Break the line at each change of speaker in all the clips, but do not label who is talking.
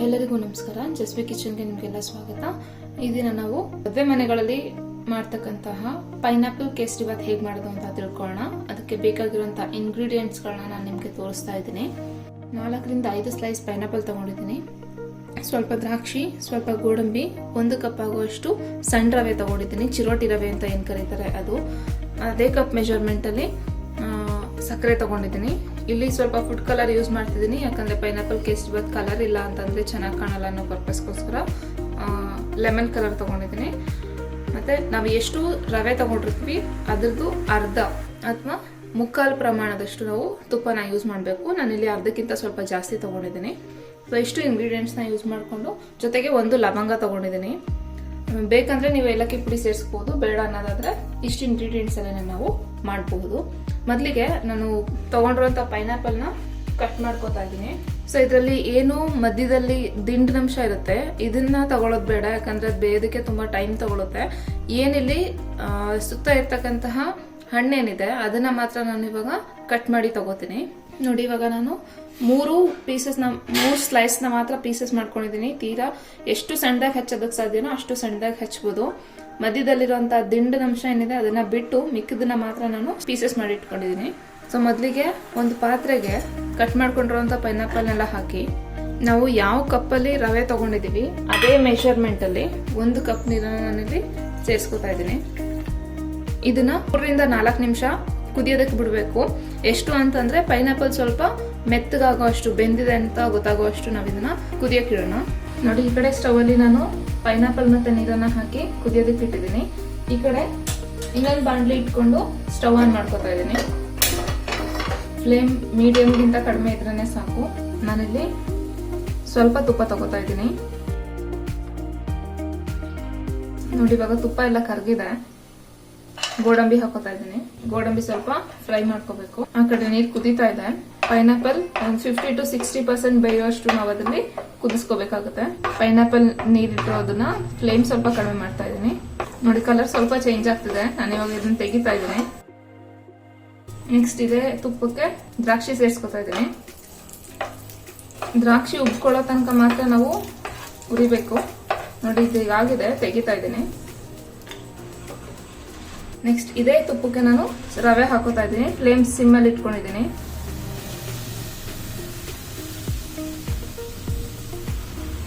ಎಲ್ಲರಿಗೂ ನಮಸ್ಕಾರ. ಜಸ್ವಿ ಕಿಚನ್ಗೆ ನಿಮಗೆಲ್ಲ ಸ್ವಾಗತ. ಈ ದಿನ ನಾವು ಮದುವೆ ಮನೆಗಳಲ್ಲಿ ಮಾಡ್ತಕ್ಕಂತಹ ಪೈನಾಪಲ್ ಕೇಸರಿ ಬಾತ್ ಹೇಗೆ ಮಾಡೋದು ಅಂತ ತಿಳ್ಕೊಳ್ಳೋಣ. ಅದಕ್ಕೆ ಬೇಕಾಗಿರುವಂತಹ ಇಂಗ್ರೀಡಿಯೆಂಟ್ಸ್ ಗಳನ್ನ ನಾನು ನಿಮಗೆ ತೋರಿಸ್ತಾ ಇದ್ದೀನಿ. 4 ರಿಂದ 5 ಸ್ಲೈಸ್ ಪೈನಾಪಲ್ ತಗೊಂಡಿದ್ದೀನಿ. ಸ್ವಲ್ಪ ದ್ರಾಕ್ಷಿ, ಸ್ವಲ್ಪ ಗೋಡಂಬಿ, 1 ಕಪ್ ಆಗುವಷ್ಟು ಸಣ್ಣ ರವೆ ತಗೊಂಡಿದ್ದೀನಿ. ಚಿರೋಟಿ ರವೆ ಅಂತ ಏನ್ ಕರೀತಾರೆ ಅದು. ಅದೇ ಕಪ್ ಮೆಜರ್ಮೆಂಟ್ ಅಲ್ಲಿ ಸಕ್ಕರೆ ತಗೊಂಡಿದ್ದೀನಿ. ಇಲ್ಲಿ ಸ್ವಲ್ಪ ಫುಡ್ ಕಲರ್ ಯೂಸ್ ಮಾಡ್ತಿದ್ದೀನಿ, ಯಾಕಂದ್ರೆ ಪೈನಾಪಲ್ ಕೇಸರಿ ಬಾತ್ ಕಲರ್ ಇಲ್ಲ ಅಂತಂದ್ರೆ ಚೆನ್ನಾಗಿ ಕಾಣಲ್ಲ ಅನ್ನೋ ಪರ್ಪಸ್ಗೋಸ್ಕರ ಲೆಮನ್ ಕಲರ್ ತಗೊಂಡಿದ್ದೀನಿ. ಮತ್ತೆ ನಾವು ಎಷ್ಟು ರವೆ ತಗೊಂಡಿರ್ತೀವಿ ಅದ್ರದ್ದು ಅರ್ಧ ಅಥವಾ ಮುಕ್ಕಾಲು ಪ್ರಮಾಣದಷ್ಟು ನಾವು ತುಪ್ಪನ ಯೂಸ್ ಮಾಡಬೇಕು. ನಾನಿಲ್ಲಿ ಅರ್ಧಕ್ಕಿಂತ ಸ್ವಲ್ಪ ಜಾಸ್ತಿ ತಗೊಂಡಿದ್ದೀನಿ. ಸೊ ಇಷ್ಟು ಇಂಗ್ರೀಡಿಯೆಂಟ್ಸ್ನ ಯೂಸ್ ಮಾಡಿಕೊಂಡು ಜೊತೆಗೆ 1 ಲವಂಗ ತಗೊಂಡಿದ್ದೀನಿ. ಬೇಕಂದ್ರೆ ನೀವು ಏಲಕ್ಕಿ ಪುಡಿ ಸೇರಿಸಬಹುದು, ಬೇಡ ಅನ್ನೋದಾದ್ರೆ ಇಷ್ಟು ಇಂಗ್ರೀಡಿಯೆಂಟ್ಸ್ ಎಲ್ಲ ನಾವು ಮಾಡಬಹುದು. ಮೊದಲಿಗೆ ನಾನು ತಗೊಂಡಿರುವಂತ ಪೈನಾಪಲ್ ನ ಕಟ್ ಮಾಡ್ಕೋತಾ ಇದ್ದೀನಿ. ಸೊ ಇದರಲ್ಲಿ ಏನು ಮಧ್ಯದಲ್ಲಿ ದಿಂಡಿನಂಶ ಇರುತ್ತೆ, ಇದನ್ನ ತಗೊಳ್ಳೋದು ಬೇಡ, ಯಾಕಂದ್ರೆ ಬೇಯೋದಕ್ಕೆ ತುಂಬಾ ಟೈಮ್ ತಗೊಳುತ್ತೆ. ಏನಿಲ್ಲಿ ಸುತ್ತ ಇರ್ತಕ್ಕಂತಹ ಹಣ್ಣೇನಿದೆ ಅದನ್ನ ಮಾತ್ರ ನಾನು ಇವಾಗ ಕಟ್ ಮಾಡಿ ತಗೋತೀನಿ. ನೋಡಿ, ಇವಾಗ ನಾನು 3 ಸ್ಲೈಸ್ ನ ಮಾತ್ರ ಪೀಸಸ್ ಮಾಡ್ಕೊಂಡಿದ್ದೀನಿ. ತೀರಾ ಎಷ್ಟು ಸಣ್ಣದಾಗಿ ಹಚ್ಚೋದಕ್ಕೆ ಸಾಧ್ಯನೋ ಅಷ್ಟು ಸಣ್ಣದಾಗಿ ಹಚ್ಬೋದು. ಮಧ್ಯದಲ್ಲಿರುವಂತಹ ದಿಂಡಿನಂಶ ಏನಿದೆ ಅದನ್ನ ಬಿಟ್ಟು ಮಿಕ್ಕಿದನ್ನ ಮಾತ್ರ ನಾನು ಪೀಸಸ್ ಮಾಡಿ ಇಟ್ಕೊಂಡಿದ್ದೀನಿ. ಸೊ ಮೊದಲಿಗೆ ಒಂದು ಪಾತ್ರೆಗೆ ಕಟ್ ಮಾಡ್ಕೊಂಡಿರುವಂತ ಪೈನಾಪಲ್ ನೆಲ್ಲ ಹಾಕಿ, ನಾವು ಯಾವ ಕಪ್ಪಲ್ಲಿ ರವೆ ತಗೊಂಡಿದೀವಿ ಅದೇ ಮೆಷರ್ಮೆಂಟ್ ಅಲ್ಲಿ 1 ಕಪ್ ನೀರನ್ನು ನಾನಿಲ್ಲಿ ಸೇರಿಸ್ಕೊತಾ ಇದ್ದೀನಿ. ಇದನ್ನ 3 ರಿಂದ 4 ನಿಮಿಷ ಕುದಿಯೋದಕ್ಕೆ ಬಿಡಬೇಕು. ಎಷ್ಟು ಅಂತಂದ್ರೆ ಪೈನಾಪಲ್ ಸ್ವಲ್ಪ ಮೆತ್ತಗಾಗೋ ಅಷ್ಟು ಬೆಂದಿದೆ ಅಂತ ಗೊತ್ತಾಗುವಷ್ಟು ನಾವು ಇದನ್ನ ಕುದಿಯಕ್ಕೆ ಇಡೋಣ. ನೋಡಿ, ಈ ಕಡೆ ಸ್ಟವ್ ಅಲ್ಲಿ ನಾನು ಪೈನಾಪಲ್ ಮತ್ತೆ ನೀರನ್ನ ಹಾಕಿ ಕುದಿಯೋದಕ್ಕೆ ಇಟ್ಟಿದ್ದೀನಿ. ಈ ಕಡೆ ಇನ್ನೊಂದು ಬಾಂಡ್ಲಿ ಇಟ್ಕೊಂಡು ಸ್ಟವ್ ಆನ್ ಮಾಡ್ಕೊತಾ ಇದ್ದೀನಿ. ಫ್ಲೇಮ್ ಮೀಡಿಯಂ ಗಿಂತ ಕಡಿಮೆ ಇದ್ರೇನೆ ಸಾಕು. ನಾನಿಲ್ಲಿ ಸ್ವಲ್ಪ ತುಪ್ಪ ತಗೋತಾ ಇದ್ದೀನಿ. ನೋಡಿ, ಇವಾಗ ತುಪ್ಪ ಎಲ್ಲ ಕರಗಿದೆ. ಗೋಡಂಬಿ ಹಾಕೋತಾ ಇದ್ದೀನಿ. ಗೋಡಂಬಿ ಸ್ವಲ್ಪ ಫ್ರೈ ಮಾಡ್ಕೋಬೇಕು. ಆ ಕಡೆ ನೀರು ಕುದೀತಾ ಇದೆ. ಪೈನಾಪಲ್ 50 to 60% ಬೇಯುವಷ್ಟು ನಾವು ಅದರಲ್ಲಿ ಕುದಿಸ್ಕೋಬೇಕಾಗುತ್ತೆ. ಪೈನಾಪಲ್ ನೀರಿಟ್ಟಿರೋದನ್ನ ಫ್ಲೇಮ್ ಸ್ವಲ್ಪ ಕಡಿಮೆ ಮಾಡ್ತಾ ಇದ್ದೀನಿ. ನೋಡಿ, ಕಲರ್ ಸ್ವಲ್ಪ ಚೇಂಜ್ ಆಗ್ತಿದೆ. ನಾನು ಇವಾಗ ಇದನ್ನ ತೆಗಿತಾ ಇದ್ದೀನಿ. ನೆಕ್ಸ್ಟ್ ಇದೆ ತುಪ್ಪಕ್ಕೆ ದ್ರಾಕ್ಷಿ ಸೇರಿಸ್ಕೊತಾ ಇದ್ದೀನಿ. ದ್ರಾಕ್ಷಿ ಉಬ್ಕೊಳ್ಳೋ ತನಕ ಮಾತ್ರ ನಾವು ಉರಿಬೇಕು. ನೋಡಿ, ಇದು ಆಗಿದೆ, ತೆಗಿತಾ ಇದ್ದೀನಿ. ನೆಕ್ಸ್ಟ್ ಇದೇ ತುಪ್ಪಕ್ಕೆ ನಾನು ರವೆ ಹಾಕೋತಾ ಇದ್ದೀನಿ. ಫ್ಲೇಮ್ ಸಿಮ್ ಅಲ್ಲಿ ಇಟ್ಕೊಂಡಿದ್ದೀನಿ.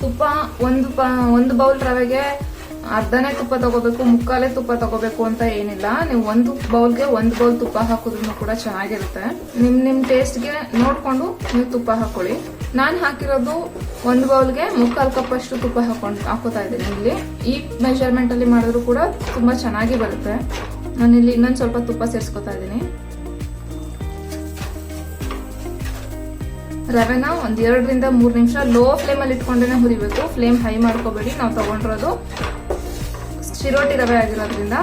ತುಪ್ಪ ಒಂದು ಬೌಲ್ ರವೆಗೆ ಅರ್ಧನೇ ತುಪ್ಪ ತಗೋಬೇಕು, ಮುಕ್ಕಾಲೇ ತುಪ್ಪ ತಗೋಬೇಕು ಅಂತ ಏನಿಲ್ಲ. ನೀವು 1 ಬೌಲ್ಗೆ 1 ಬೌಲ್ ತುಪ್ಪ ಹಾಕೋದ್ರೂ ಕೂಡ ಚೆನ್ನಾಗಿರುತ್ತೆ. ನಿಮ್ ಟೇಸ್ಟ್ಗೆ ನೋಡ್ಕೊಂಡು ನೀವು ತುಪ್ಪ ಹಾಕೊಳ್ಳಿ. ನಾನು ಹಾಕಿರೋದು 1 ಬೌಲ್ಗೆ 3/4 ಕಪ್ ಅಷ್ಟು ತುಪ್ಪ ಹಾಕೋತಾ ಇದ್ದೀನಿ. ಇಲ್ಲಿ ಈ ಮೆಜರ್ಮೆಂಟ್ ಅಲ್ಲಿ ಮಾಡಿದ್ರು ಕೂಡ ತುಂಬಾ ಚೆನ್ನಾಗಿ ಬರುತ್ತೆ. ನಾನಿಲ್ಲಿ ಇನ್ನೊಂದು ಸ್ವಲ್ಪ ತುಪ್ಪ ಸೇರಿಸ್ಕೊತಾ ಇದ್ದೀನಿ. ರವೆನ 1-2 ರಿಂದ 3 ನಿಮಿಷ ಲೋ ಫ್ಲೇಮ್ ಅಲ್ಲಿ ಇಟ್ಕೊಂಡೇನೆ ಹುರಿಬೇಕು. ಫ್ಲೇಮ್ ಹೈ ಮಾಡ್ಕೋಬೇಡಿ. ನಾವು ತಗೊಂಡಿರೋದು ಚಿರೋಟಿ ರವೆ ಆಗಿರೋದ್ರಿಂದ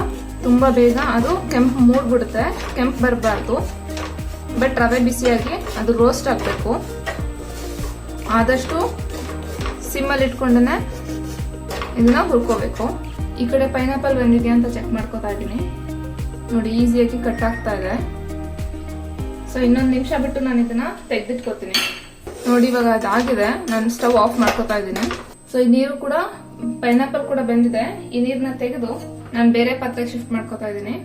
ತುಂಬಾ ಬೇಗ ಅದು ಕೆಂಪು ಮೂಡ್ಬಿಡುತ್ತೆ. ಕೆಂಪು ಬರಬಾರ್ದು, ಬಟ್ ರವೆ ಬಿಸಿಯಾಗಿ ಅದು ರೋಸ್ಟ್ ಆಗಬೇಕು. ಆದಷ್ಟು ಸಿಮ್ಮಲ್ಲಿ ಇಟ್ಕೊಂಡೇನೆ ಇದನ್ನ ಹುರ್ಕೋಬೇಕು. ಈ ಕಡೆ ಪೈನಾಪಲ್ ಬಂದಿದೆಯಾ ಅಂತ ಚೆಕ್ ಮಾಡ್ಕೋತಾ ಇದ್ದೀನಿ. ನೋಡಿ, ಈಸಿಯಾಗಿ ಕಟ್ ಆಗ್ತಾ ಇದೆ. ಸೊ ಇನ್ನೊಂದು ನಿಮಿಷ ಬಿಟ್ಟು ನಾನು ಇದನ್ನ ತೆಗೆದಿಟ್ಕೋತೀನಿ. ನೋಡಿ, ಇವಾಗ ಅದಾಗಿದೆ. ನಾನು ಸ್ಟವ್ ಆಫ್ ಮಾಡ್ಕೋತಾ ಇದ್ದೀನಿ. ಸೊ ಈ ನೀರು ಕೂಡ, ಪೈನಾಪಲ್ ಕೂಡ ಬೆಂದಿದೆ. ಈ ನೀರನ್ನ ತೆಗೆದು ನಾನು ಬೇರೆ ಪಾತ್ರೆಗೆ ಶಿಫ್ಟ್ ಮಾಡ್ಕೋತಾ ಇದ್ದೀನಿ.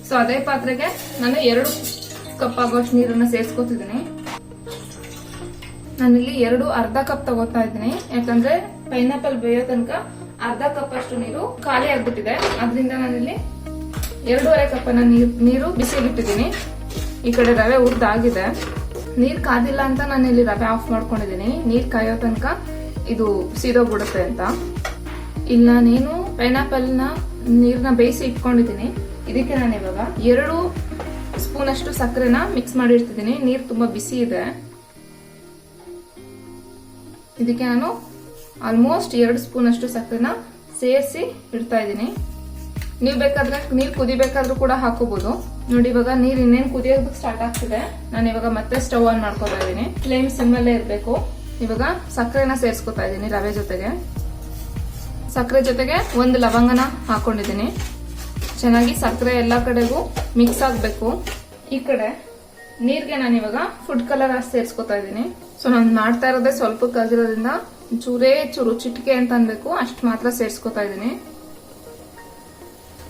ಸೊ ಅದೇ ಪಾತ್ರೆಗೆ ನಾನು 2 ಕಪ್ ಆಗುವಷ್ಟು ನೀರನ್ನ ಸೇರಿಸ್ಕೋತಿದ್ದೀನಿ. ನಾನಿಲ್ಲಿ 2 ಅರ್ಧ ಕಪ್ ತಗೋತಾ ಇದ್ದೀನಿ, ಯಾಕಂದ್ರೆ ಪೈನಾಪಲ್ ಬೇಯೋ ತನಕ ಅರ್ಧ ಕಪ್ ಅಷ್ಟು ನೀರು ಖಾಲಿ ಆಗ್ಬಿಟ್ಟಿದೆ. ಅದರಿಂದ ನಾನಿಲ್ಲಿ 2.5 ಕಪ್ಪನ್ನ ನೀರು ಬಿಸಿಗಿಟ್ಟಿದ್ದೀನಿ. ಈ ಕಡೆ ರವೆ ಉರ್ದಾಗಿದೆ. ನೀರ್ ಕಾದಿಲ್ಲ ಅಂತ ನಾನು ಇಲ್ಲಿ ರವೆ ಆಫ್ ಮಾಡ್ಕೊಂಡಿದ್ದೀನಿ. ನೀರ್ ಕಾಯೋ ತನಕ ಇದು ಸೀದೋಗ್ಬಿಡುತ್ತೆ ಅಂತ. ಇಲ್ಲಿ ನಾನೇನು ಪೈನಾಪಲ್ ನ ನೀರ್ನ ಬೇಯಿಸಿ ಇಟ್ಕೊಂಡಿದ್ದೀನಿ. ಇದಕ್ಕೆ ನಾನು ಇವಾಗ 2 ಸ್ಪೂನ್ ಅಷ್ಟು ಸಕ್ಕರೆನ ಮಿಕ್ಸ್ ಮಾಡಿರ್ತಿದ್ದೀನಿ. ನೀರ್ ತುಂಬಾ ಬಿಸಿ ಇದೆ. ಇದಕ್ಕೆ ನಾನು ಆಲ್ಮೋಸ್ಟ್ 2 ಸ್ಪೂನ್ ಅಷ್ಟು ಸಕ್ಕರೆನ ಸೇರಿಸಿ ಇಡ್ತಾ ಇದ್ದೀನಿ. ನೀವು ಬೇಕಾದ್ರೆ ನೀರ್ ಕುದಿಬೇಕಾದ್ರೂ ಕೂಡ ಹಾಕೋಬಹುದು. ನೋಡಿ, ಇವಾಗ ನೀರ್ ಇನ್ನೇನು ಕುದಿಯೋದಕ್ಕೆ ಸ್ಟಾರ್ಟ್ ಆಗ್ತಿದೆ. ನಾನು ಇವಾಗ ಮತ್ತೆ ಸ್ಟವ್ ಆನ್ ಮಾಡ್ಕೋತಾ ಇದ್ದೀನಿ. ಫ್ಲೇಮ್ ಸಿಮ್ ಅಲ್ಲೇ ಇರಬೇಕು. ಇವಾಗ ಸಕ್ಕರೆನ ಸೇರಿಸ್ಕೊತಾ ಇದ್ದೀನಿ ರವೆ ಜೊತೆಗೆ. ಸಕ್ಕರೆ ಜೊತೆಗೆ 1 ಲವಂಗನ ಹಾಕೊಂಡಿದ್ದೀನಿ. ಚೆನ್ನಾಗಿ ಸಕ್ಕರೆ ಎಲ್ಲಾ ಕಡೆಗೂ ಮಿಕ್ಸ್ ಆಗ್ಬೇಕು. ಈ ಕಡೆ ನೀರ್ಗೆ ನಾನು ಇವಾಗ ಫುಡ್ ಕಲರ್ ಸೇರಿಸ್ಕೊತಾ ಇದ್ದೀನಿ. ಸೊ ನಾನು ಮಾಡ್ತಾ ಇರೋದೇ ಸ್ವಲ್ಪಕ್ಕಾಗಿರೋದ್ರಿಂದ ಚೂರು ಚಿಟಿಕೆ ಅಂತ ಅನ್ಬೇಕು ಅಷ್ಟು ಮಾತ್ರ ಸೇರಿಸ್ಕೊತಾ ಇದೀನಿ.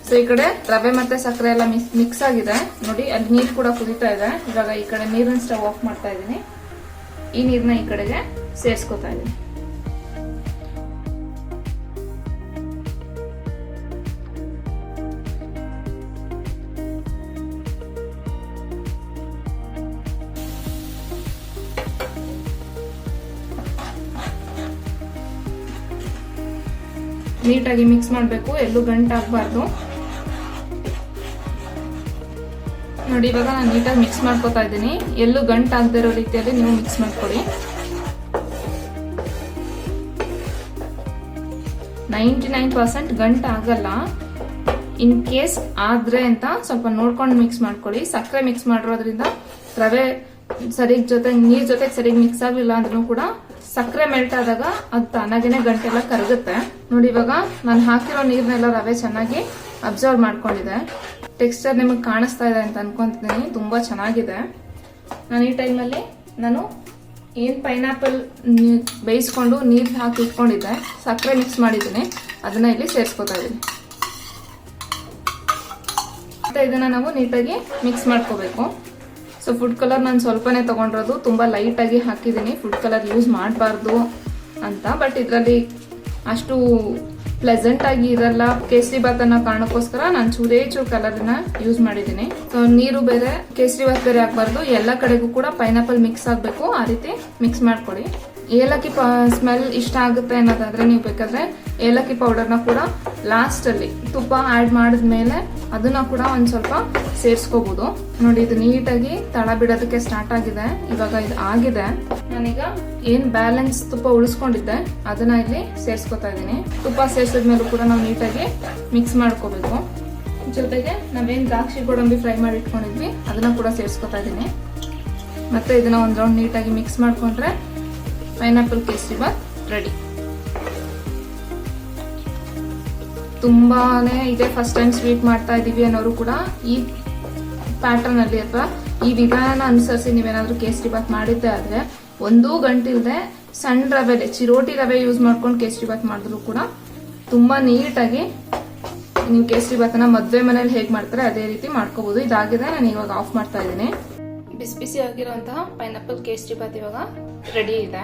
ಸೊ ಈ ಕಡೆ ರವೆ ಮತ್ತೆ ಸಕ್ಕರೆ ಎಲ್ಲ ಮಿಕ್ಸ್ ಆಗಿದೆ ನೋಡಿ. ಅಲ್ಲಿ ನೀರು ಕೂಡ ಕುದೀತಾ ಇದೆ. ಇವಾಗ ಈ ಕಡೆ ನೀರಿನ ಸ್ಟವ್ ಆಫ್ ಮಾಡ್ತಾ ಇದೀನಿ. ಈ ನೀರನ್ನ ಈ ಕಡೆಗೆ ಸೇರಿಸ್ಕೊತಾ ಇದೀನಿ. ನೀಟಾಗಿ ಮಿಕ್ಸ್ ಮಾಡಬೇಕು, ಎಲ್ಲೂ ಗಂಟಾಗಬಾರ್ದು ನೋಡಿ. ಇವಾಗ ನಾನು ನೀಟಾಗಿ ಮಿಕ್ಸ್ ಮಾಡ್ಕೊತಾ ಇದ್ದೀನಿ. ಎಲ್ಲೂ ಗಂಟಾಗದೇ ಇರೋ ರೀತಿಯಲ್ಲಿ ನೀವು ಮಿಕ್ಸ್ ಮಾಡ್ಕೊಳ್ಳಿ. 99% ಗಂಟು ಆಗಲ್ಲ. ಇನ್ ಕೇಸ್ ಆದ್ರೆ ಅಂತ ಸ್ವಲ್ಪ ನೋಡ್ಕೊಂಡು ಮಿಕ್ಸ್ ಮಾಡ್ಕೊಳ್ಳಿ. ಸಕ್ಕರೆ ಮಿಕ್ಸ್ ಮಾಡಿರೋದ್ರಿಂದ ರವೆ ಸರಿಗ್ ಜೊತೆ ನೀರ್ ಜೊತೆಗೆ ಸರಿಗ್ ಮಿಕ್ಸ್ ಆಗ್ಲಿಲ್ಲ ಅಂದ್ರೂ ಕೂಡ ಸಕ್ಕರೆ ಮೆಲ್ಟ್ ಆದಾಗ ಅದು ತಾನಾಗೇನೆ ಗಂಟೆಲ್ಲ ಕರಗುತ್ತೆ ನೋಡಿ. ಇವಾಗ ನಾನು ಹಾಕಿರೋ ನೀರ್ನೆಲ್ಲ ರವೆ ಚೆನ್ನಾಗಿ ಅಬ್ಸರ್ವ್ ಮಾಡ್ಕೊಂಡಿದೆ. ಟೆಕ್ಸ್ಚರ್ ನಿಮಗೆ ಕಾಣಿಸ್ತಾ ಇದೆ ಅಂತ ಅನ್ಕೊಂತಿದ್ದೀನಿ. ತುಂಬಾ ಚೆನ್ನಾಗಿದೆ. ನಾನು ಈ ಟೈಮಲ್ಲಿ ನಾನು ಏನ್ ಪೈನಾಪಲ್ ಬೇಯಿಸ್ಕೊಂಡು ನೀರ್ ಹಾಕಿ ಇಟ್ಕೊಂಡಿದ್ದೆ, ಸಕ್ಕರೆ ಮಿಕ್ಸ್ ಮಾಡಿದ್ದೀನಿ, ಅದನ್ನ ಇಲ್ಲಿ ಸೇರಿಸ್ಕೊತಾ ಇದ್ದೀನಿ. ಮತ್ತೆ ಇದನ್ನ ನಾವು ನೀಟಾಗಿ ಮಿಕ್ಸ್ ಮಾಡ್ಕೋಬೇಕು. ಸೊ ಫುಡ್ ಕಲರ್ ನಾನು ಸ್ವಲ್ಪನೇ ತಗೊಂಡಿರೋದು, ತುಂಬಾ ಲೈಟ್ ಆಗಿ ಹಾಕಿದ್ದೀನಿ. ಫುಡ್ ಕಲರ್ ಯೂಸ್ ಮಾಡಬಾರ್ದು ಅಂತ, ಬಟ್ ಇದರಲ್ಲಿ ಅಷ್ಟು ಪ್ಲೆಸೆಂಟ್ ಆಗಿ ಇರಲ್ಲ. ಕೇಸರಿ ಬಾತ್ ಅನ್ನೋ ಕಾರಣಕ್ಕೋಸ್ಕರ ನಾನು ಚೂರು ಕಲರ್ನ ಯೂಸ್ ಮಾಡಿದ್ದೀನಿ. ಸೊ ನೀರು ಬೇರೆ ಕೇಸರಿ ಬಾತ್ ಬೇರೆ ಹಾಕ್ಬಾರ್ದು. ಎಲ್ಲ ಕಡೆಗೂ ಕೂಡ ಪೈನಾಪಲ್ ಮಿಕ್ಸ್ ಆಗಬೇಕು. ಆ ರೀತಿ ಮಿಕ್ಸ್ ಮಾಡ್ಕೊಳ್ಳಿ. ಏಲಕ್ಕಿ ಸ್ಮೆಲ್ ಇಷ್ಟ ಆಗುತ್ತೆ ಅನ್ನೋದಾದ್ರೆ ನೀವು ಬೇಕಾದ್ರೆ ಏಲಕ್ಕಿ ಪೌಡರ್ನ ಕೂಡ ಲಾಸ್ಟ್ ಅಲ್ಲಿ ತುಪ್ಪ ಆಡ್ ಮಾಡಿದ್ಮೇಲೆ ಅದನ್ನ ಕೂಡ ಒಂದ್ ಸ್ವಲ್ಪ ಸೇರಿಸ್ಕೋಬಹುದು ನೋಡಿ. ಇದು ನೀಟಾಗಿ ತಳ ಬಿಡೋದಕ್ಕೆ ಸ್ಟಾರ್ಟ್ ಆಗಿದೆ. ಇವಾಗ ಇದು ಆಗಿದೆ. ನಾನೀಗ ಏನ್ ಬ್ಯಾಲೆನ್ಸ್ ತುಪ್ಪ ಉಳಿಸ್ಕೊಂಡಿದ್ದೆ ಅದನ್ನ ಇಲ್ಲಿ ಸೇರಿಸ್ಕೊತಾ ಇದ್ದೀನಿ. ತುಪ್ಪ ಸೇರಿಸಿದ್ಮೇಲೂ ಕೂಡ ನಾವು ನೀಟಾಗಿ ಮಿಕ್ಸ್ ಮಾಡ್ಕೋಬೇಕು. ಜೊತೆಗೆ ನಾವೇನ್ ದ್ರಾಕ್ಷಿ ಗೋಡಂಬಿ ಫ್ರೈ ಮಾಡಿ ಇಟ್ಕೊಂಡಿದ್ವಿ ಅದನ್ನ ಕೂಡ ಸೇರಿಸ್ಕೊತಾ ಇದ್ದೀನಿ. ಮತ್ತೆ ಇದನ್ನ ಒಂದ್ ರೌಂಡ್ ನೀಟಾಗಿ ಮಿಕ್ಸ್ ಮಾಡ್ಕೊಂಡ್ರೆ ಪೈನಾಪಲ್ ಕೇಸರಿ ಬಾತ್ ರೆಡಿ. ತುಂಬಾನೇ ಇದೆ ಫಸ್ಟ್ ಟೈಮ್ ಸ್ವೀಟ್ ಮಾಡ್ತಾ ಇದೀವಿ ಅನ್ನೋರು ಕೂಡ ಈ ಪ್ಯಾಟರ್ನ್ ಅಲ್ಲಿ ಅಥವಾ ಈ ವಿಧಾನ ಅನುಸರಿಸಿ ನೀವೇನಾದ್ರೂ ಕೇಸರಿ ಬಾತ್ ಮಾಡಿದ್ದೆ ಆದ್ರೆ ಒಂದೂ ಗಂಟಿಲ್ದೆ ಸಣ್ಣ ರವೆ ಚಿರೋಟಿ ರವೆ ಯೂಸ್ ಮಾಡ್ಕೊಂಡು ಕೇಸರಿ ಬಾತ್ ಮಾಡಿದ್ರು ಕೂಡ ತುಂಬಾ ನೀಟಾಗಿ ನೀವು ಕೇಸರಿ ಬಾತನ್ನ ಮದ್ವೆ ಮನೇಲಿ ಹೇಗ್ ಮಾಡ್ತಾರೆ ಅದೇ ರೀತಿ ಮಾಡ್ಕೋಬಹುದು. ಇದಾಗಿದೆ. ನಾನು ಇವಾಗ ಆಫ್ ಮಾಡ್ತಾ ಇದ್ದೀನಿ. ಬಿಸಿ ಬಿಸಿ ಆಗಿರುವಂತಹ ಪೈನಾಪಲ್ ಕೇಸರಿ ಬಾತ್ ಇವಾಗ ರೆಡಿ ಇದೆ.